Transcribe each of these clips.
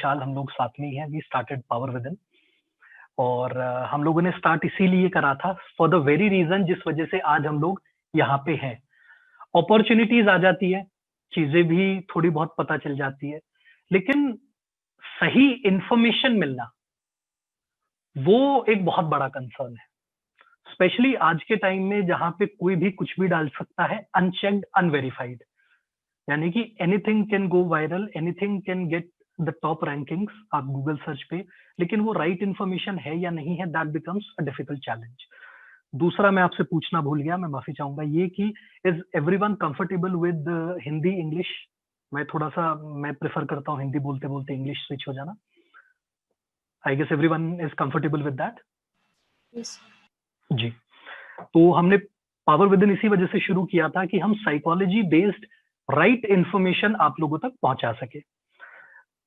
विशाल हम लोग साथ में ही हैं। We started power within, और हम लोगों ने स्टार्ट इसीलिए करा था फॉर द वेरी रीजन जिस वजह से आज हम लोग यहाँ पे हैं। अपॉर्चुनिटीज आ जाती है, चीजें भी थोड़ी बहुत पता चल जाती है, लेकिन सही इंफॉर्मेशन मिलना वो एक बहुत बड़ा कंसर्न है, स्पेशली आज के टाइम में जहां पे कोई भी कुछ भी डाल सकता है, अनचेक्ड, अनवेरिफाइड। यानी कि anything can go viral, anything can get the top rankings आप गूगल सर्च पे, लेकिन वो राइट इंफॉर्मेशन है या नहीं है, that becomes a difficult challenge. दूसरा मैं आपसे पूछना भूल गया, मैं माफी चाहूंगा, ये कि is everyone comfortable with Hindi English? मैं प्रेफर करता हूँ हिंदी बोलते बोलते इंग्लिश स्विच हो जाना। I guess everyone is comfortable with that. Yes जी, तो हमने पावर विद इन इसी वजह से शुरू किया था कि हम साइकोलॉजी बेस्ड राइट इंफॉर्मेशन आप लोगों तक पहुंचा सके।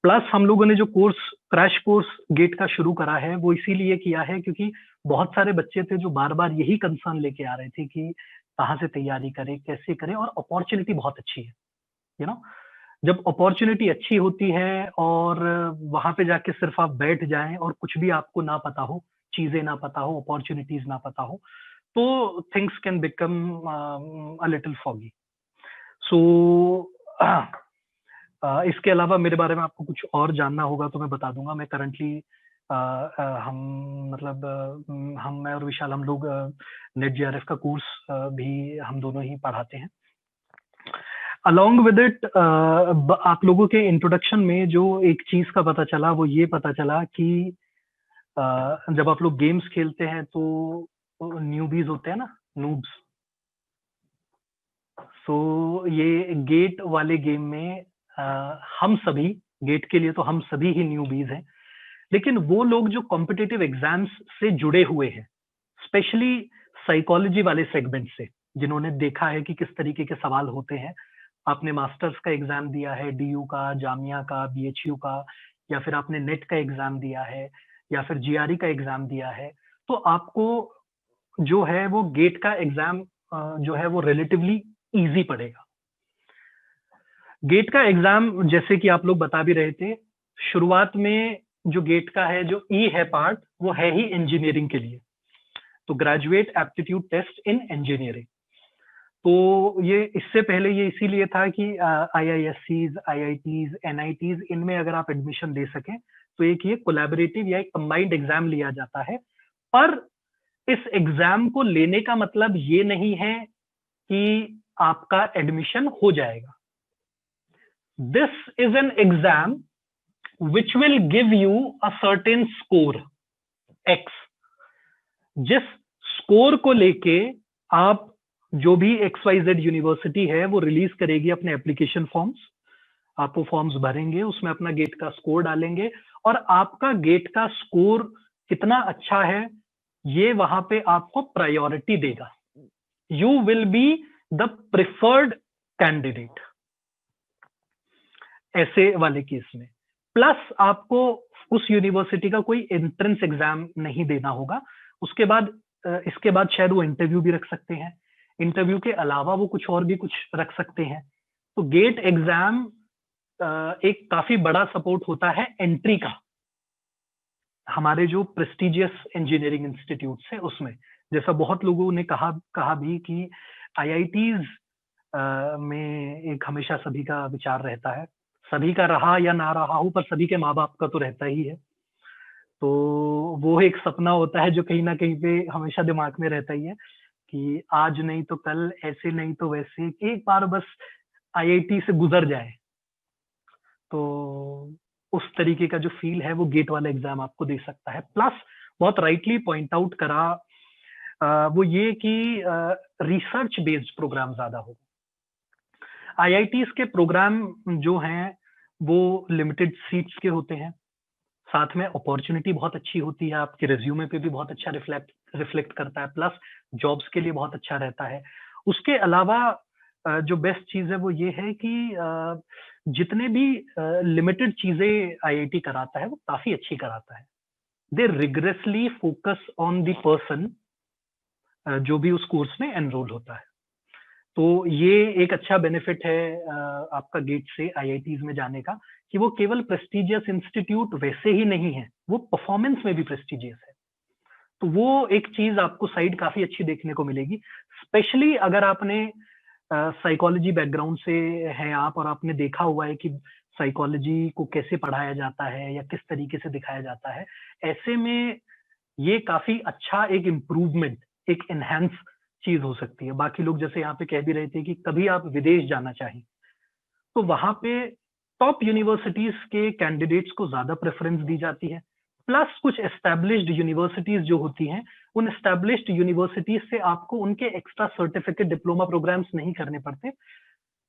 प्लस हम लोगों ने जो कोर्स, क्रैश कोर्स गेट का शुरू करा है, वो इसीलिए किया है क्योंकि बहुत सारे बच्चे थे जो बार बार यही कंसर्न लेके आ रहे थे कि कहाँ से तैयारी करें, कैसे करें, और अपॉर्चुनिटी बहुत अच्छी है। यू नो, जब अपॉर्चुनिटी अच्छी होती है और वहां पे जाके सिर्फ आप बैठ जाएं और कुछ भी आपको ना पता हो, चीजें ना पता हो, अपॉर्चुनिटीज ना पता हो, तो things can become a little foggy. So इसके अलावा मेरे बारे में आपको कुछ और जानना होगा तो मैं बता दूंगा। मैं करंटली हम मतलब मैं और विशाल हम लोग नेट जेआरएफ का कोर्स भी हम दोनों ही पढ़ाते हैं। अलॉन्ग विद इट आप लोगों के इंट्रोडक्शन में जो एक चीज का पता चला, वो ये पता चला कि जब आप लोग गेम्स खेलते हैं तो न्यूबीज होते हैं ना, नूब्स। सो ये गेट वाले गेम में हम सभी, गेट के लिए तो हम सभी ही न्यूबीज हैं, लेकिन वो लोग जो कॉम्पिटिटिव एग्जाम्स से जुड़े हुए हैं, स्पेशली साइकोलॉजी वाले सेगमेंट से, जिन्होंने देखा है कि किस तरीके के सवाल होते हैं। आपने मास्टर्स का एग्जाम दिया है, डीयू का, जामिया का, बीएचयू का, या फिर आपने नेट का एग्जाम दिया है, या फिर जीआरई का एग्जाम दिया है, तो आपको जो है वो गेट का एग्जाम जो है वो रिलेटिवली इजी पड़ेगा। गेट का एग्जाम जैसे कि आप लोग बता भी रहे थे, शुरुआत में जो गेट का है, जो ई है पार्ट, वो है ही इंजीनियरिंग के लिए, तो graduate aptitude test in engineering. तो ये इससे पहले ये इसीलिए था कि आईआईएससीज, आईआईटीज, एनआईटीज, इनमें अगर आप एडमिशन ले सकें तो एक ये कोलैबोरेटिव या एक कंबाइंड एग्जाम लिया जाता है। पर इस एग्जाम को लेने का मतलब ये नहीं है कि आपका एडमिशन हो जाएगा। This is an exam which will give you a certain score x। जिस स्कोर को लेके आप, जो भी XYZ यूनिवर्सिटी है वो रिलीज करेगी अपने एप्लीकेशन फॉर्म्स, आप वो फॉर्म्स भरेंगे, उसमें अपना गेट का स्कोर डालेंगे, और आपका गेट का स्कोर कितना अच्छा है ये वहां पे आपको प्रायोरिटी देगा। You will be the preferred candidate ऐसे वाले केस में। प्लस आपको उस यूनिवर्सिटी का कोई एंट्रेंस एग्जाम नहीं देना होगा। उसके बाद इसके बाद शायद वो इंटरव्यू भी रख सकते हैं, इंटरव्यू के अलावा वो कुछ और भी कुछ रख सकते हैं। तो गेट एग्जाम एक काफी बड़ा सपोर्ट होता है एंट्री का, हमारे जो प्रेस्टिजियस इंजीनियरिंग इंस्टीट्यूट है उसमें। जैसा बहुत लोगों ने कहा भी कि आईआईटीज में एक हमेशा सभी का विचार रहता है, सभी का रहा या ना रहा हो, पर सभी के माँ बाप का तो रहता ही है। तो वो एक सपना होता है जो कहीं ना कहीं पे हमेशा दिमाग में रहता ही है कि आज नहीं तो कल, ऐसे नहीं तो वैसे, एक बार बस आईआईटी से गुजर जाए। तो उस तरीके का जो फील है वो गेट वाला एग्जाम आपको दे सकता है। प्लस बहुत राइटली पॉइंट आउट करा वो ये कि रिसर्च बेस्ड प्रोग्राम ज्यादा हो। आईआईटीज के प्रोग्राम जो हैं वो लिमिटेड सीट्स के होते हैं, साथ में अपॉर्चुनिटी बहुत अच्छी होती है, आपके रिज्यूमे पे भी बहुत अच्छा रिफ्लेक्ट करता है, प्लस जॉब्स के लिए बहुत अच्छा रहता है। उसके अलावा जो बेस्ट चीज है वो ये है कि जितने भी लिमिटेड चीजें आईआईटी कराता है वो काफी अच्छी कराता है। They rigorously focus on the person जो भी उस कोर्स में एनरोल होता है। तो ये एक अच्छा बेनिफिट है आपका गेट से आईआईटीज में जाने का, कि वो केवल प्रेस्टिजियस इंस्टीट्यूट वैसे ही नहीं है, वो परफॉर्मेंस में भी प्रेस्टिजियस है। तो वो एक चीज आपको साइड काफी अच्छी देखने को मिलेगी, स्पेशली अगर आपने साइकोलॉजी बैकग्राउंड से हैं आप और आपने देखा हुआ है कि साइकोलॉजी को कैसे पढ़ाया जाता है या किस तरीके से दिखाया जाता है। ऐसे में ये काफी अच्छा एक इम्प्रूवमेंट, एक एनहांस चीज हो सकती है। बाकी लोग जैसे यहाँ पे कह भी रहे थे कि कभी आप विदेश जाना चाहें तो वहां पे टॉप यूनिवर्सिटीज के कैंडिडेट्स को ज्यादा प्रेफरेंस दी जाती है। प्लस कुछ एस्टैब्लिश्ड यूनिवर्सिटीज जो होती हैं, उन एस्टैब्लिश्ड यूनिवर्सिटीज से आपको उनके एक्स्ट्रा सर्टिफिकेट डिप्लोमा प्रोग्राम्स नहीं करने पड़ते,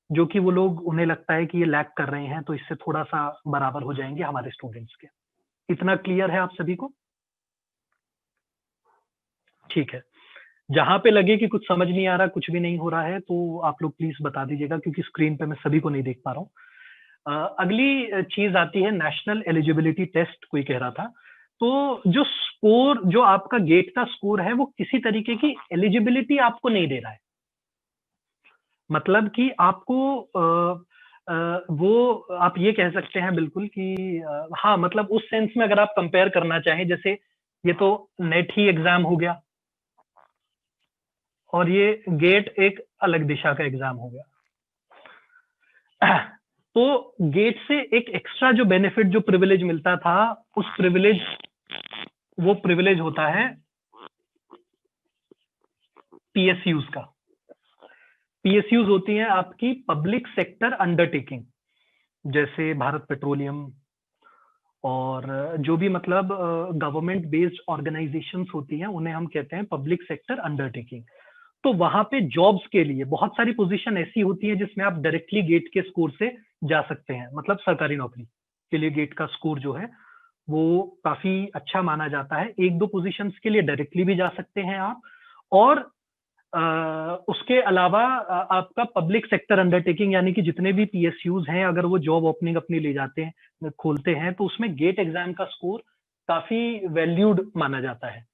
जो कि वो लोग उन्हें लगता है कि ये लैक कर रहे हैं, तो इससे थोड़ा सा बराबर हो जाएंगे हमारे स्टूडेंट्स के। इतना क्लियर है आप सभी को? ठीक है। जहां पे लगे कि कुछ समझ नहीं आ रहा, कुछ भी नहीं हो रहा है, तो आप लोग प्लीज बता दीजिएगा, क्योंकि स्क्रीन पे मैं सभी को नहीं देख पा रहा हूँ। अगली चीज आती है नेशनल एलिजिबिलिटी टेस्ट, कोई कह रहा था। तो जो स्कोर, जो आपका गेट का स्कोर है, वो किसी तरीके की एलिजिबिलिटी आपको नहीं दे रहा है। मतलब कि आपको वो आप ये कह सकते हैं बिल्कुल कि हाँ, मतलब उस सेंस में अगर आप कंपेयर करना चाहें, जैसे ये तो नेट ही एग्जाम हो गया और ये गेट एक अलग दिशा का एग्जाम हो गया। तो गेट से एक एक्स्ट्रा जो बेनिफिट, जो प्रिविलेज मिलता था, उस प्रिविलेज, वो प्रिविलेज होता है पीएसयूज का। पीएसयूज होती हैं आपकी पब्लिक सेक्टर अंडरटेकिंग, जैसे भारत पेट्रोलियम और जो भी मतलब गवर्नमेंट बेस्ड ऑर्गेनाइजेशंस होती हैं, उन्हें हम कहते हैं पब्लिक सेक्टर अंडरटेकिंग। तो वहां पे जॉब्स के लिए बहुत सारी पोजीशन ऐसी होती है जिसमें आप डायरेक्टली गेट के स्कोर से जा सकते हैं। मतलब सरकारी नौकरी के लिए गेट का स्कोर जो है वो काफी अच्छा माना जाता है। एक दो पोजीशंस के लिए डायरेक्टली भी जा सकते हैं आप, और उसके अलावा आपका पब्लिक सेक्टर अंडरटेकिंग, यानी कि जितने भी पीएसयूज हैं, अगर वो जॉब ओपनिंग अपनी ले जाते हैं, खोलते हैं, तो उसमें गेट एग्जाम का स्कोर काफी वैल्यूड माना जाता है।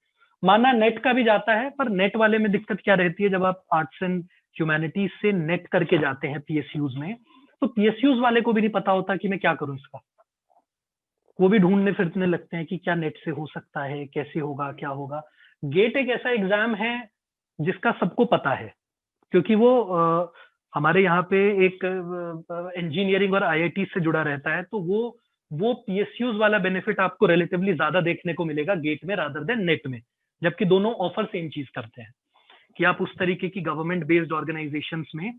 माना नेट का भी जाता है, पर नेट वाले में दिक्कत क्या रहती है, जब आप आर्ट्स एंड ह्यूमैनिटीज से नेट करके जाते हैं पीएसयूज में, तो पीएसयूज वाले को भी नहीं पता होता कि मैं क्या करूं इसका। वो भी ढूंढने फिरने लगते हैं कि क्या नेट से हो सकता है, कैसे होगा, क्या होगा। गेट एक ऐसा एग्जाम है जिसका सबको पता है, क्योंकि वो हमारे यहाँ पे एक इंजीनियरिंग और आईआईटी से जुड़ा रहता है, तो वो पीएसयूज वाला बेनिफिट आपको रिलेटिवली ज्यादा देखने को मिलेगा गेट में रादर देन नेट में, जबकि दोनों ऑफर सेम चीज करते हैं कि आप उस तरीके की गवर्नमेंट बेस्ड ऑर्गेनाइजेशंस में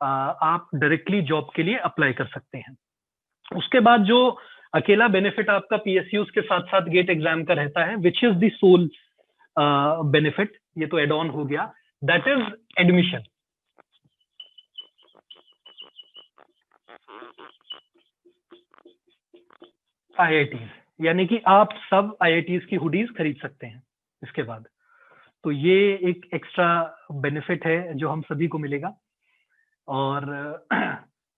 आप डायरेक्टली जॉब के लिए अप्लाई कर सकते हैं। उसके बाद जो अकेला बेनिफिट आपका पीएसयूज के साथ साथ गेट एग्जाम का रहता है, which is the sole benefit, ये तो एड ऑन हो गया, दैट इज एडमिशन। आईआईटीज, यानी कि आप सब आईआईटीज की हुडीज खरीद सकते हैं इसके बाद। तो ये एक एक्स्ट्रा बेनिफिट है जो हम सभी को मिलेगा। और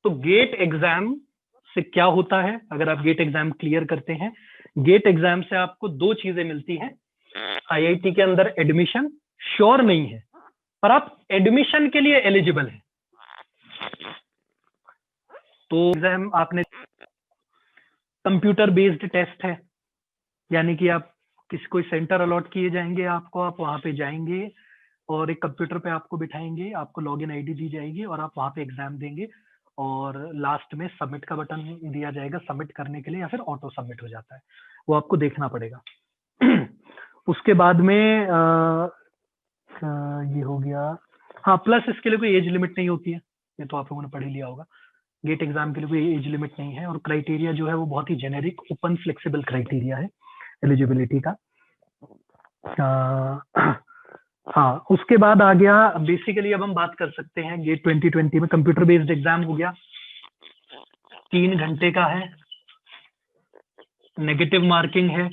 तो गेट एग्जाम से क्या होता है, अगर आप गेट एग्जाम क्लियर करते हैं, गेट एग्जाम से आपको दो चीजें मिलती हैं। आईआईटी के अंदर एडमिशन श्योर नहीं है, पर आप एडमिशन के लिए एलिजिबल हैं। तो एग्जाम आपने, कंप्यूटर बेस्ड टेस्ट है, यानी कि आप किसी कोई सेंटर अलॉट किए जाएंगे आपको, आप वहां पे जाएंगे और एक कंप्यूटर पे आपको बिठाएंगे, आपको लॉगिन आईडी दी जाएगी और आप वहां पे एग्जाम देंगे, और लास्ट में सबमिट का बटन दिया जाएगा सबमिट करने के लिए, या फिर ऑटो सबमिट हो जाता है, वो आपको देखना पड़ेगा। उसके बाद में ये हो गया। हाँ, प्लस इसके लिए कोई एज लिमिट नहीं होती है, ये तो आप लोगों ने पढ़ ही लिया होगा। गेट एग्जाम के लिए कोई एज लिमिट नहीं है, और क्राइटेरिया जो है वो बहुत ही जेनेरिक ओपन फ्लेक्सिबल क्राइटेरिया है एलिजिबिलिटी का। हाँ, उसके बाद आ गया बेसिकली, अब हम बात कर सकते हैं गेट 2020 में कंप्यूटर बेस्ड एग्जाम हो गया, 3 घंटे का है, नेगेटिव मार्किंग है,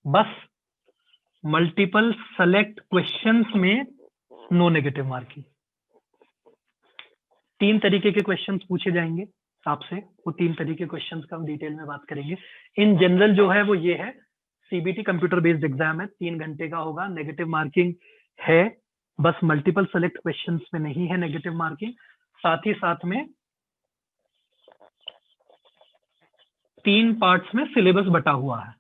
बस मल्टीपल सेलेक्ट क्वेश्चंस में नो नेगेटिव मार्किंग। 3 तरीके के क्वेश्चंस पूछे जाएंगे आपसे, वो 3 तरीके क्वेश्चंस का हम डिटेल में बात करेंगे। इन जनरल जो है वो ये है, सीबीटी कंप्यूटर बेस्ड एग्जाम है, 3 घंटे का होगा, नेगेटिव मार्किंग है, बस मल्टीपल सेलेक्ट क्वेश्चंस में नहीं है नेगेटिव मार्किंग। साथ ही साथ में 3 पार्ट्स में सिलेबस बटा हुआ है,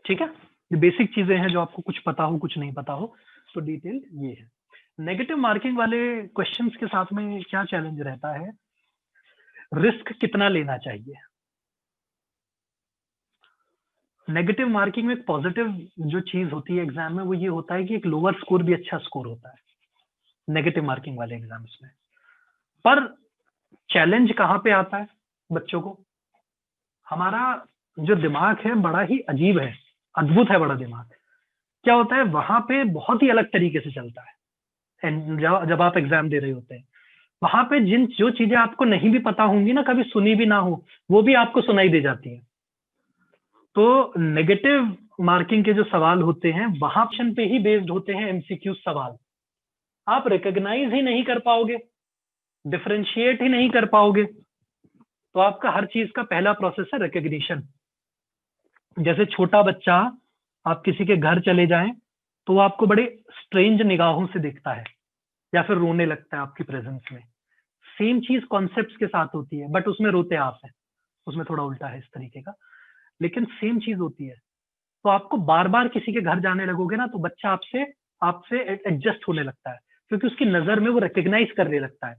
ठीक है। ये बेसिक चीजें हैं जो आपको कुछ पता हो कुछ नहीं पता हो, तो डिटेल ये है। नेगेटिव मार्किंग वाले क्वेश्चंस के साथ में क्या चैलेंज रहता है, रिस्क कितना लेना चाहिए। नेगेटिव मार्किंग में एक पॉजिटिव जो चीज होती है एग्जाम में वो ये होता है कि एक लोअर स्कोर भी अच्छा स्कोर होता है नेगेटिव मार्किंग वाले एग्जाम्स में। पर चैलेंज कहाँ पे आता है बच्चों को, हमारा जो दिमाग है बड़ा ही अजीब है, अद्भुत है बड़ा दिमाग। क्या होता है वहां पे बहुत ही अलग तरीके से चलता है। एंड जब आप एग्जाम दे रहे होते हैं वहां पे जो चीजें आपको नहीं भी पता होंगी ना, कभी सुनी भी ना हो, वो भी आपको सुनाई दे जाती है। तो नेगेटिव मार्किंग के जो सवाल होते हैं वहां ऑप्शन पे ही बेस्ड होते हैं एमसीक्यू सवाल। आप रिकॉग्नाइज ही नहीं कर पाओगे, डिफरेंशिएट ही नहीं कर पाओगे, तो आपका हर चीज का पहला प्रोसेस है रिकग्निशन। जैसे छोटा बच्चा, आप किसी के घर चले जाएं तो वो आपको बड़े स्ट्रेंज निगाहों से देखता है या फिर रोने लगता है आपकी प्रेजेंस में। सेम चीज कॉन्सेप्ट्स के साथ होती है, बट उसमें रोते आप हैं, उसमें थोड़ा उल्टा है इस तरीके का, लेकिन सेम चीज होती है। तो आपको बार बार किसी के घर जाने लगोगे ना तो बच्चा आपसे आपसे एडजस्ट होने लगता है, क्योंकि उसकी नजर में वो रिकग्नाइज करने लगता है,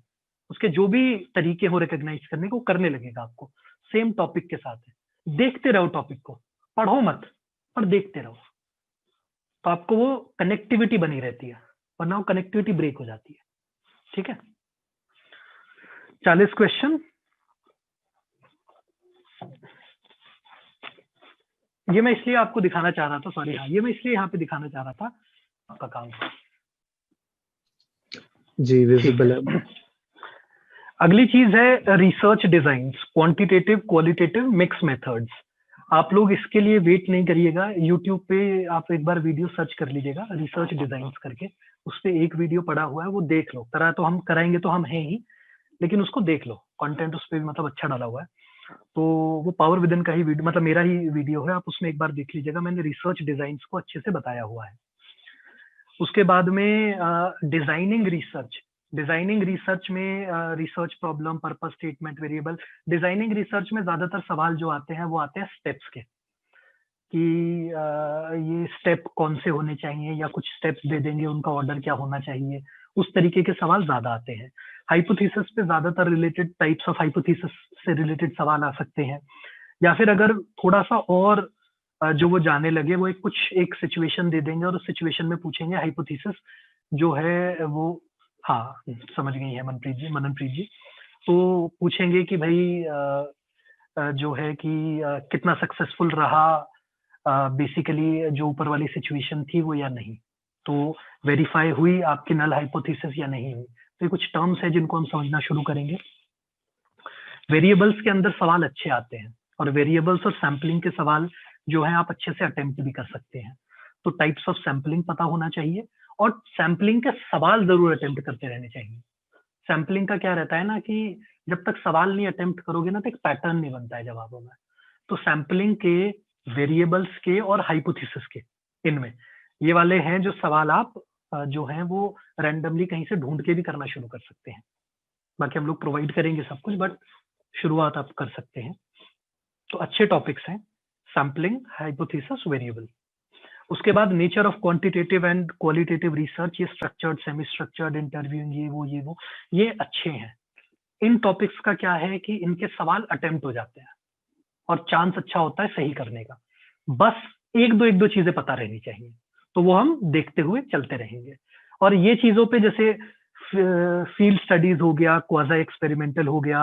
उसके जो भी तरीके हो रिकग्नाइज करने को करने लगेगा आपको। सेम टॉपिक के साथ है, देखते रहो टॉपिक को, पढ़ो मत पर देखते रहो, तो आपको वो कनेक्टिविटी बनी रहती है, वरना वो कनेक्टिविटी ब्रेक हो जाती है, ठीक है। 40 क्वेश्चन, ये मैं इसलिए आपको दिखाना चाह रहा था, सॉरी, हाँ ये मैं इसलिए यहाँ पे दिखाना चाह रहा था आपका काम जी विजिबल है। अगली चीज है research designs, quantitative qualitative mix methods. आप लोग इसके लिए वेट नहीं करिएगा, यूट्यूब पे आप एक बार वीडियो सर्च कर लीजिएगा रिसर्च डिजाइन्स करके, उस पर एक वीडियो पड़ा हुआ है, वो देख लो। करा तो हम कराएंगे तो हम हैं ही, लेकिन उसको देख लो, कंटेंट उस पर भी मतलब अच्छा डाला हुआ है। तो वो पावर विद इन का ही वीडियो, मतलब मेरा ही वीडियो है, आप उसमें एक बार देख लीजिएगा, मैंने रिसर्च डिजाइन्स को अच्छे से बताया हुआ है। उसके बाद में डिजाइनिंग रिसर्च, डिजाइनिंग रिसर्च में research problem, purpose statement, variable. Designing research में ज्यादातर सवाल जो आते हैं वो आते हैं स्टेप्स के, कि ये स्टेप कौन से होने चाहिए, या कुछ स्टेप्स दे देंगे उनका ऑर्डर क्या होना चाहिए, उस तरीके के सवाल ज्यादा आते हैं। हाइपोथेसिस पे ज्यादातर रिलेटेड टाइप्स ऑफ हाइपोथेसिस से रिलेटेड सवाल आ सकते हैं, या फिर अगर थोड़ा सा और जो वो जाने लगे, वो एक सिचुएशन दे देंगे और उस सिचुएशन में पूछेंगे हाइपोथेसिस जो है वो, हाँ समझ गई है मननप्रीत जी। तो पूछेंगे कि भाई जो है कि कितना सक्सेसफुल रहा बेसिकली जो ऊपर वाली सिचुएशन थी वो, या नहीं, तो वेरीफाई हुई आपकी नल हाइपोथेसिस या नहीं हुई। तो ये कुछ टर्म्स है जिनको हम समझना शुरू करेंगे। वेरिएबल्स के अंदर सवाल अच्छे आते हैं, और वेरिएबल्स और सैम्पलिंग के सवाल जो है आप अच्छे से अटेम्प्ट भी कर सकते हैं। तो टाइप्स ऑफ सैम्पलिंग पता होना चाहिए, और सैम्पलिंग के सवाल जरूर अटेम्प्ट करते रहने चाहिए। सैम्पलिंग का क्या रहता है ना, कि जब तक सवाल नहीं अटेम्प्ट करोगे ना तो एक पैटर्न नहीं बनता है जवाबों में। तो सैम्पलिंग के, वेरिएबल्स के और हाइपोथेसिस के, इनमें ये वाले हैं जो सवाल आप जो हैं वो रैंडमली कहीं से ढूंढ के भी करना शुरू कर सकते हैं। बाकी हम लोग प्रोवाइड करेंगे सब कुछ, बट शुरुआत आप कर सकते हैं। तो अच्छे टॉपिक्स हैं सैम्पलिंग, हाइपोथेसिस, वेरिएबल। उसके बाद nature of quantitative and qualitative research, ये स्ट्रक्चर्ड, सेमी स्ट्रक्चर्ड, इंटरव्यूइंग, ये वो ये अच्छे हैं। इन टॉपिक्स का क्या है कि इनके सवाल अटेम्प्ट हो जाते हैं और चांस अच्छा होता है सही करने का। बस एक दो चीजें पता रहनी चाहिए, तो वो हम देखते हुए चलते रहेंगे। और ये चीजों पे जैसे फील्ड स्टडीज हो गया, क्वाजा एक्सपेरिमेंटल हो गया,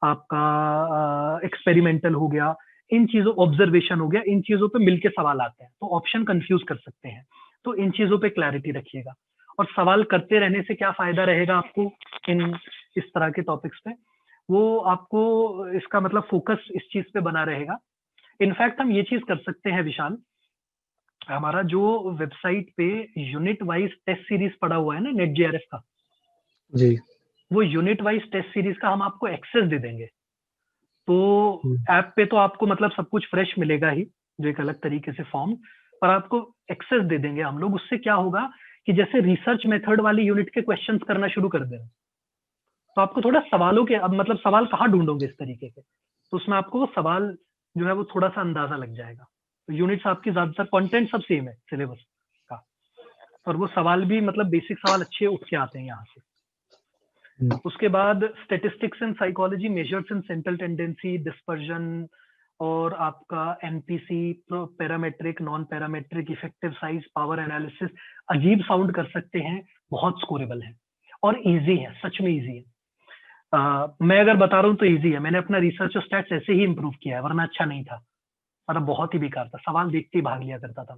आपका एक्सपेरिमेंटल हो गया, इन चीजों, ऑब्जर्वेशन हो गया, इन चीजों पे मिलके सवाल आते हैं, तो ऑप्शन कंफ्यूज कर सकते हैं। तो इन चीजों पे क्लैरिटी रखिएगा, और सवाल करते रहने से क्या फायदा रहेगा आपको इन इस तरह के टॉपिक्स पे, वो आपको इसका मतलब फोकस इस चीज पे बना रहेगा। इनफैक्ट हम ये चीज कर सकते हैं विशाल, हमारा जो वेबसाइट पे यूनिट वाइज टेस्ट सीरीज पड़ा हुआ है ना नेट जेआरएफ का, जी वो यूनिट वाइज टेस्ट सीरीज का हम आपको एक्सेस दे देंगे। तो ऐप पे तो आपको मतलब सब कुछ फ्रेश मिलेगा ही, जो एक अलग तरीके से फॉर्म, पर आपको एक्सेस दे देंगे हम लोग। उससे क्या होगा कि जैसे रिसर्च मेथड वाली यूनिट के क्वेश्चंस करना शुरू कर देना, तो आपको थोड़ा सवालों के, अब मतलब सवाल कहाँ ढूंढोगे इस तरीके के, तो उसमें आपको वो सवाल जो है वो थोड़ा सा अंदाजा लग जाएगा। तो यूनिट्स आपकी ज्यादातर कंटेंट सब सेम है सिलेबस का, और वो सवाल भी मतलब बेसिक सवाल अच्छे उठ के आते हैं यहाँ से। उसके बाद statistics and psychology, measures in central tendency, dispersion, और आपका NPC, parametric, non parametric, effective size, power analysis. अजीब साउंड कर सकते हैं, बहुत स्कोरेबल है और इजी है, सच में इजी है। मैं अगर बता रहा हूँ तो इजी है। मैंने अपना रिसर्च और स्टैट्स ऐसे ही इंप्रूव किया है, वरना अच्छा नहीं था, मतलब बहुत ही बेकार था, सवाल देखते ही भाग लिया करता था।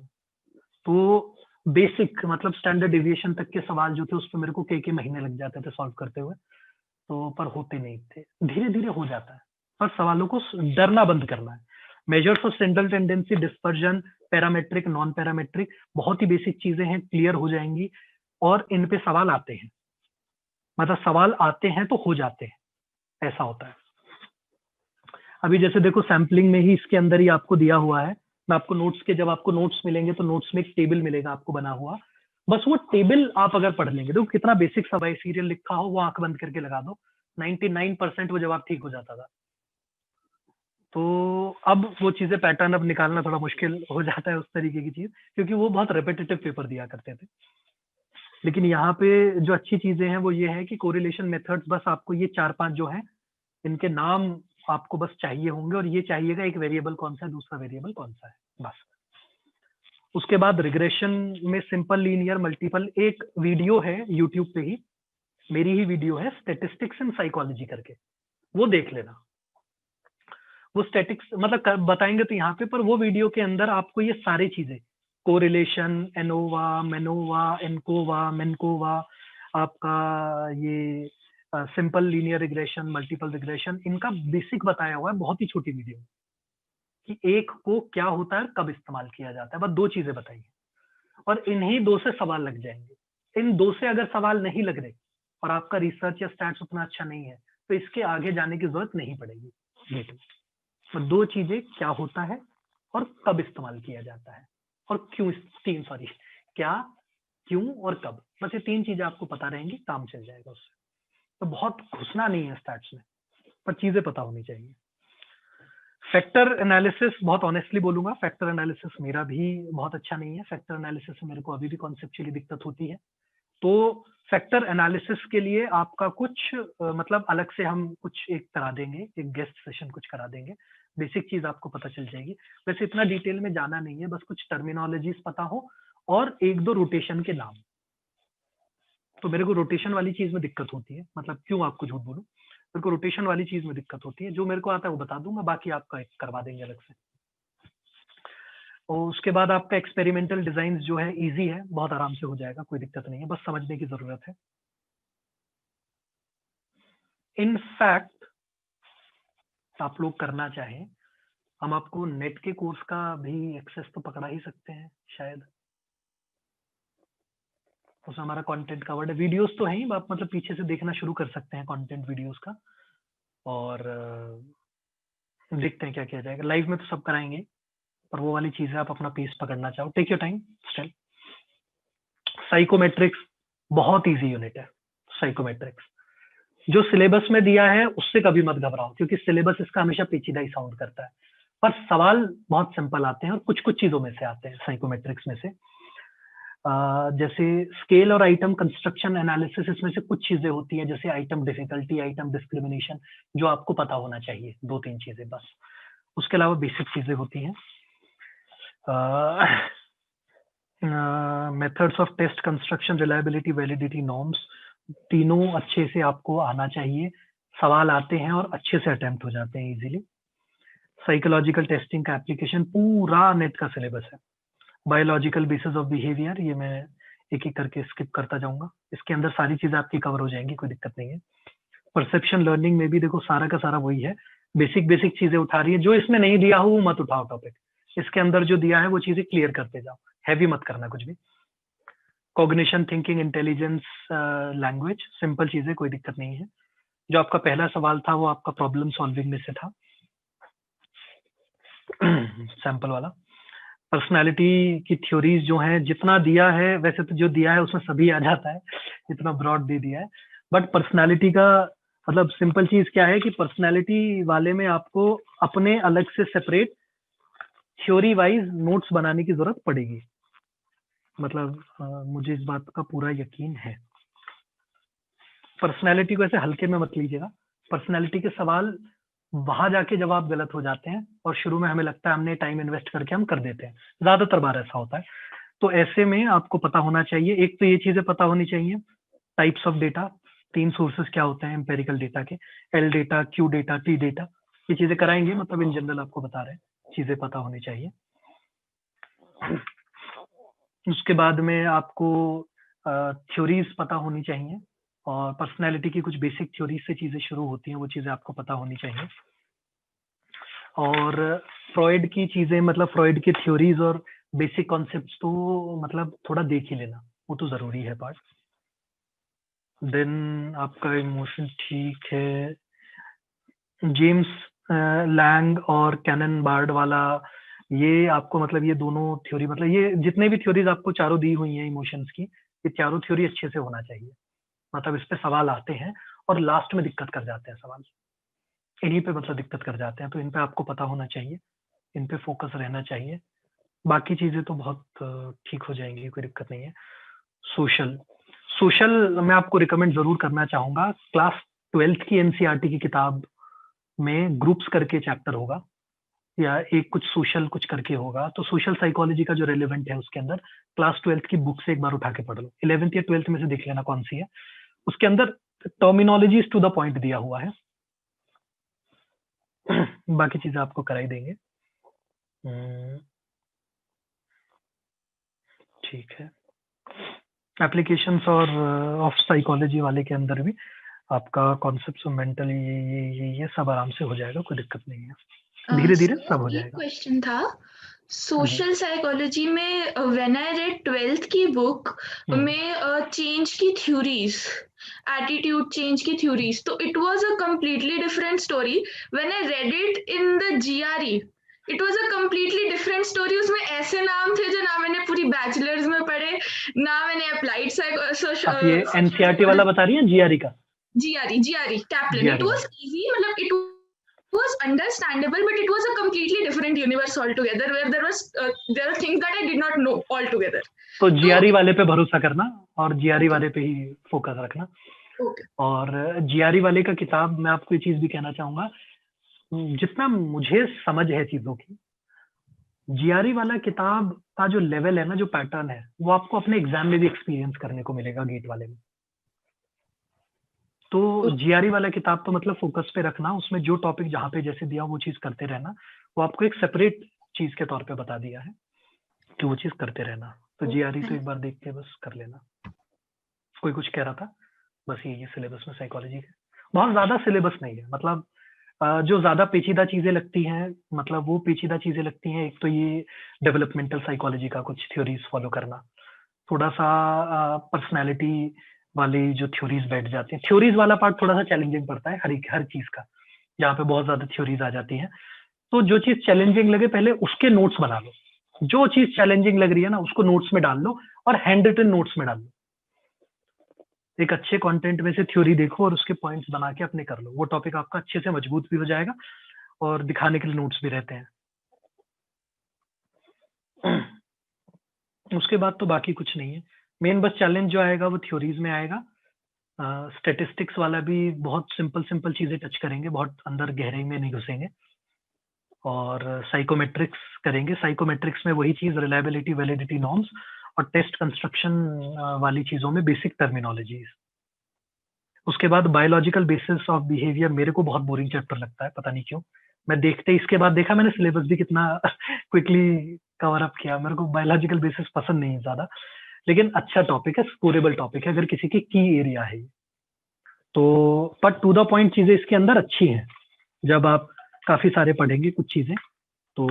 तो बेसिक मतलब स्टैंडर्ड डेविएशन तक के सवाल जो थे उस पर मेरे को कई महीने लग जाते थे सॉल्व करते हुए, तो पर होते नहीं थे। धीरे धीरे हो जाता है, पर सवालों को डरना बंद करना है। Measures of central tendency, dispersion, parametric, non parametric, बहुत ही बेसिक चीजें हैं, क्लियर हो जाएंगी, और इन पे सवाल आते हैं, मतलब सवाल आते हैं तो हो जाते हैं, ऐसा होता है। अभी जैसे देखो सैम्पलिंग में ही इसके अंदर ही आपको दिया हुआ है, मैं आपको नोट्स के, जब आपको नोट्स मिलेंगे तो नोट्स में एक टेबल मिलेगा आपको बना हुआ, बस वो टेबल आप अगर पढ़ लेंगे, देखो कितना बेसिक सा भाई, सीरियल लिखा हो वो आंख बंद करके लगा दो, 99% वो जवाब ठीक हो जाता था। तो अब वो चीजें पैटर्न अब निकालना थोड़ा मुश्किल हो जाता है उस तरीके की चीज, क्योंकि वो बहुत रेपिटेटिव पेपर दिया करते थे। लेकिन यहाँ पे जो अच्छी चीजें हैं वो ये है कि कोरिलेशन मेथड्स, बस आपको ये 4-5 जो है इनके नाम आपको बस चाहिए होंगे, और ये चाहिएगा एक वेरिएबल कौन सा है, दूसरा वेरिएबल कौन सा है, बस। उसके बाद रिग्रेशन में सिंपल, लीनियर, मल्टीपल, एक वीडियो है यूट्यूब पे ही, मेरी ही वीडियो है, स्टेटिस्टिक्स एंड साइकोलॉजी करके, वो देख लेना। वो स्टैटिक्स मतलब बताएंगे तो यहाँ पे, पर वो वीडियो के अंदर आपको ये सारी चीजें, कोरिलेशन, एनोवा, मेनोवा, एनकोवा, मेनकोवा, आपका ये simple linear regression, multiple regression, इनका बेसिक बताया हुआ है, बहुत ही छोटी वीडियो, कि एक को क्या होता है, कब इस्तेमाल किया जाता है, बस 2 चीजें बताइए, और इन्हीं 2 से सवाल लग जाएंगे। इन 2 से अगर सवाल नहीं लग रहे और आपका रिसर्च या स्टैट्स उतना अच्छा नहीं है, तो इसके आगे जाने की जरूरत नहीं पड़ेगी। तो 2 चीजें, क्या होता है और कब इस्तेमाल किया जाता है, और क्यों, 3 सॉरी, क्या, क्यों और कब, बस ये 3 चीजें आपको पता रहेंगी, काम चल जाएगा उससे। तो बहुत घुसना नहीं है स्टैट्स में, पर चीजें पता होनी चाहिए। फैक्टर एनालिसिस, बहुत ऑनेस्टली बोलूंगा, फैक्टर एनालिसिस मेरा भी बहुत अच्छा नहीं है। फैक्टर एनालिसिस में मेरे को अभी भी कॉन्सेप्चुअली दिक्कत होती है। तो फैक्टर एनालिसिस के लिए आपका कुछ मतलब अलग से हम कुछ एक करा देंगे, एक गेस्ट सेशन कुछ करा देंगे, बेसिक चीज आपको पता चल जाएगी। वैसे इतना डिटेल में जाना नहीं है, बस कुछ टर्मिनोलॉजीज पता हो और 1-2 रोटेशन के नाम। तो मेरे को रोटेशन वाली चीज में दिक्कत होती है, मतलब क्यों आपको झूठ बोलूं, मेरे को रोटेशन वाली चीज में दिक्कत होती है। जो मेरे को आता है वो बता दूंगा, बाकी आपका करवा देंगे अलग से। और उसके बाद आपका एक्सपेरिमेंटल डिजाइन जो है इजी है, बहुत आराम से हो जाएगा, कोई दिक्कत नहीं है, बस समझने की जरूरत है। इनफैक्ट आप लोग करना चाहें, हम आपको नेट के कोर्स का भी एक्सेस तो पकड़ा ही सकते हैं शायद, उसमें हमारा कंटेंट कवर्ड है, वीडियोस तो हैं ही, आप मतलब पीछे से देखना शुरू कर सकते हैं कंटेंट वीडियोस का, और देखते हैं क्या किया जाएगा। लाइव में तो सब कराएंगे, पर वो वाली चीज है, आप अपना पेस पकड़ना चाहो, take your time still. Psychometrics बहुत इजी यूनिट है। साइकोमेट्रिक्स जो सिलेबस में दिया है उससे कभी मत घबराओ, क्योंकि सिलेबस इसका हमेशा पेचीदा ही साउंड करता है, पर सवाल बहुत सिंपल आते हैं, और कुछ कुछ चीजों में से आते हैं साइकोमेट्रिक्स में से। जैसे स्केल और आइटम कंस्ट्रक्शन एनालिसिस, इसमें से कुछ चीजें होती है, जैसे आइटम डिफिकल्टी, आइटम डिस्क्रिमिनेशन, जो आपको पता होना चाहिए, 2-3 चीजें बस। उसके अलावा बेसिक चीजें होती हैं। Methods of test, construction, reliability, validity, norms, तीनों अच्छे से आपको आना चाहिए। सवाल आते हैं और अच्छे से अटेम्प्ट हो जाते हैं इजीली। साइकोलॉजिकल टेस्टिंग का एप्लीकेशन पूरा नेट का सिलेबस है। बायोलॉजिकल बेसिस ऑफ बिहेवियर, ये मैं एक एक करके स्किप करता जाऊंगा, इसके अंदर सारी चीजें आपकी कवर हो जाएंगी, कोई दिक्कत नहीं है। परसेप्शन लर्निंग में भी देखो सारा का सारा वही है, बेसिक चीजें उठा रही है, जो इसमें नहीं दिया हो वो मत उठाओ टॉपिक, इसके अंदर जो दिया है वो चीजें क्लियर करते जाओ, हैवी मत करना कुछ भी। Cognition, thinking, intelligence, language, simple चीजें, कोई दिक्कत नहीं है। जो आपका पहला सवाल था वो आपका प्रॉब्लम सॉल्विंग में से था, सैंपल वाला। पर्सनालिटी की थ्योरीज जो हैं, जितना दिया है, वैसे तो जो दिया है उसमें सभी आ जाता है, इतना ब्रॉड दे दिया है, बट पर्सनालिटी का मतलब सिंपल चीज क्या है कि पर्सनैलिटी वाले में आपको अपने अलग से सेपरेट थ्योरी वाइज नोट्स बनाने की जरूरत पड़ेगी। मतलब मुझे इस बात का पूरा यकीन है। पर्सनैलिटी को ऐसे हल्के में मत लीजिएगा। पर्सनैलिटी के सवाल वहां जाके जवाब गलत हो जाते हैं और शुरू में हमें लगता है हमने टाइम इन्वेस्ट करके हम कर देते हैं, ज्यादातर बार ऐसा होता है। तो ऐसे में आपको पता होना चाहिए, एक तो ये चीजें पता होनी चाहिए, टाइप्स ऑफ डेटा, 3 सोर्सेस क्या होते हैं एम्पेरिकल डेटा के, L data, Q data, T data, ये चीजें कराएंगे, मतलब इन जनरल आपको बता रहे हैं, चीजें पता होनी चाहिए। उसके बाद में आपको थ्योरीज पता होनी चाहिए और पर्सनैलिटी की कुछ बेसिक थ्योरीज से चीजें शुरू होती हैं, वो चीजें आपको पता होनी चाहिए। और फ्रॉइड की चीजें, मतलब फ्रॉइड की थ्योरीज और बेसिक कॉन्सेप्ट्स तो मतलब थोड़ा देख ही लेना, वो तो जरूरी है पार्ट। देन आपका इमोशन ठीक है। जेम्स लैंग और कैनन बार्ड वाला, ये आपको मतलब ये दोनों थ्योरी, मतलब ये जितने भी थ्योरीज आपको चारों दी हुई हैं इमोशंस की, ये चारों थ्योरी अच्छे से होना चाहिए। मतलब इस पे सवाल आते हैं और लास्ट में दिक्कत कर जाते हैं सवाल, इन्हीं पे मतलब दिक्कत कर जाते हैं, तो इन पे आपको पता होना चाहिए, इन पे फोकस रहना चाहिए। बाकी चीजें तो बहुत ठीक हो जाएंगी, कोई दिक्कत नहीं है। सोशल सोशल मैं आपको रिकमेंड जरूर करना चाहूंगा। क्लास 12th की एनसीईआरटी की किताब में ग्रुप्स करके चैप्टर होगा, या एक कुछ सोशल कुछ करके होगा, तो सोशल साइकोलॉजी का जो रेलेवेंट है उसके अंदर क्लास 12th की बुक से एक बार उठा के पढ़ लो, 11th या 12th में से देख लेना कौन सी है, उसके अंदर टर्मिनोलॉजीज टू द पॉइंट दिया हुआ है। बाकी चीजें आपको कराई देंगे। ठीक है। एप्लीकेशंस और ऑफ साइकोलॉजी वाले के अंदर भी आपका कॉन्सेप्ट्स ऑफ मेंटल ये सब आराम से हो जाएगा, कोई दिक्कत नहीं है, धीरे धीरे सब हो एक जाएगा। क्वेश्चन था सोशल साइकोलॉजी में, व्हेन आई रेड 12th की बुक में चेंज की थ्योरीज, एटीट्यूड चेंज की थ्योरीज, तो it was a completely different story. When I read it in the GRE, it was a completely different story. उसमें ऐसे नाम थे जो ना मैंने पूरी बैचलर्स में पढ़े, ना मैंने अप्लाइड आप ये एनसीईआरटी वाला बता रही हैं, जीआरई का? GRE Kaplan, it GRE was easy, मतलब it was understandable, but it was a completely different universe altogether, where there are things that I did not know altogether. तो जीआरई वाले पे भरोसा करना और जीआरई वाले पे ही फोकस रखना। Okay. और जीआरई वाले का किताब मैं आपको ये चीज भी कहना चाहूंगा, जितना मुझे समझ है चीजों की, जीआरई वाला किताब का जो लेवल है ना, जो पैटर्न है, वो आपको अपने एग्जाम में भी एक्सपीरियंस करने को मिलेगा गेट वाले में। तो जीआरई वाला किताब तो मतलब फोकस पे रखना, उसमें जो टॉपिक जहाँ पे जैसे दिया वो चीज करते रहना, वो आपको एक सेपरेट चीज के तौर पे बता दिया है कि वो चीज करते रहना। तो जीआरई तो एक बार देख के बस कर लेना। कोई कुछ कह रहा था? बस ये सिलेबस में साइकोलॉजी है, बहुत ज्यादा सिलेबस नहीं है, मतलब जो ज्यादा पेचीदा चीजें लगती हैं, मतलब वो पेचीदा चीजें लगती हैं, एक तो ये डेवलपमेंटल साइकोलॉजी का कुछ थ्योरीज फॉलो करना, थोड़ा सा पर्सनैलिटी वाली जो थ्योरीज बैठ जाती हैं, थ्योरीज वाला पार्ट थोड़ा सा चैलेंजिंग पड़ता है हर चीज का, यहाँ पे बहुत ज्यादा थ्योरीज आ जाती हैं। तो जो चीज चैलेंजिंग लगे पहले उसके नोट्स बना लो, जो चीज चैलेंजिंग लग रही है ना उसको नोट्स में डाल लो और हैंड रिटन नोट्स में डाल लो। एक अच्छे कंटेंट में से थ्योरी देखो और उसके पॉइंट्स बना के अपने कर लो, वो टॉपिक आपका अच्छे से मजबूत भी हो जाएगा और दिखाने के लिए नोट्स भी रहते हैं। उसके बाद तो बाकी कुछ नहीं है, मेन बस चैलेंज जो आएगा वो थ्योरीज में आएगा। स्टेटिस्टिक्स वाला भी बहुत सिंपल चीजें टच करेंगे, बहुत अंदर गहराई में नहीं घुसेंगे। और साइकोमेट्रिक्स करेंगे, साइकोमेट्रिक्स में वही चीज, रिलायबिलिटी, वैलिडिटी, नॉर्म्स और टेस्ट कंस्ट्रक्शन वाली चीजों में बेसिक टर्मिनोलॉजीज। उसके बाद बायोलॉजिकल बेसिस ऑफ बिहेवियर मेरे को बहुत बोरिंग चैप्टर लगता है, पता नहीं क्यों। मैं देखते इसके बाद देखा मैंने सिलेबस भी कितना क्विकली कवर अप किया, मेरे को बायोलॉजिकल बेसिस पसंद नहीं ज्यादा, लेकिन अच्छा टॉपिक है, स्कोरेबल टॉपिक है अगर किसी की एरिया है। तो पर टू द पॉइंट चीजें इसके अंदर अच्छी हैं, जब आप काफी सारे पढ़ेंगे कुछ चीजें तो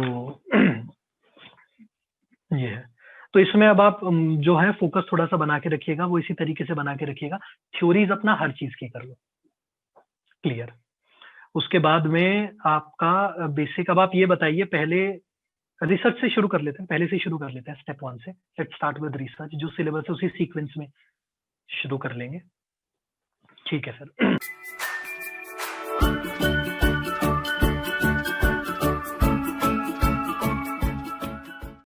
ये है। तो इसमें अब आप जो है फोकस थोड़ा सा बना के रखिएगा, वो इसी तरीके से बना के रखिएगा, थ्योरीज अपना हर चीज की कर लो क्लियर। उसके बाद में आपका बेसिक, अब आप ये बताइए, पहले रिसर्च से शुरू कर लेते हैं, पहले से शुरू कर लेते हैं, स्टेप 1 से। लेट्स स्टार्ट विद रिसर्च, जो सिलेबस है उसी सीक्वेंस में शुरू कर लेंगे, ठीक है सर।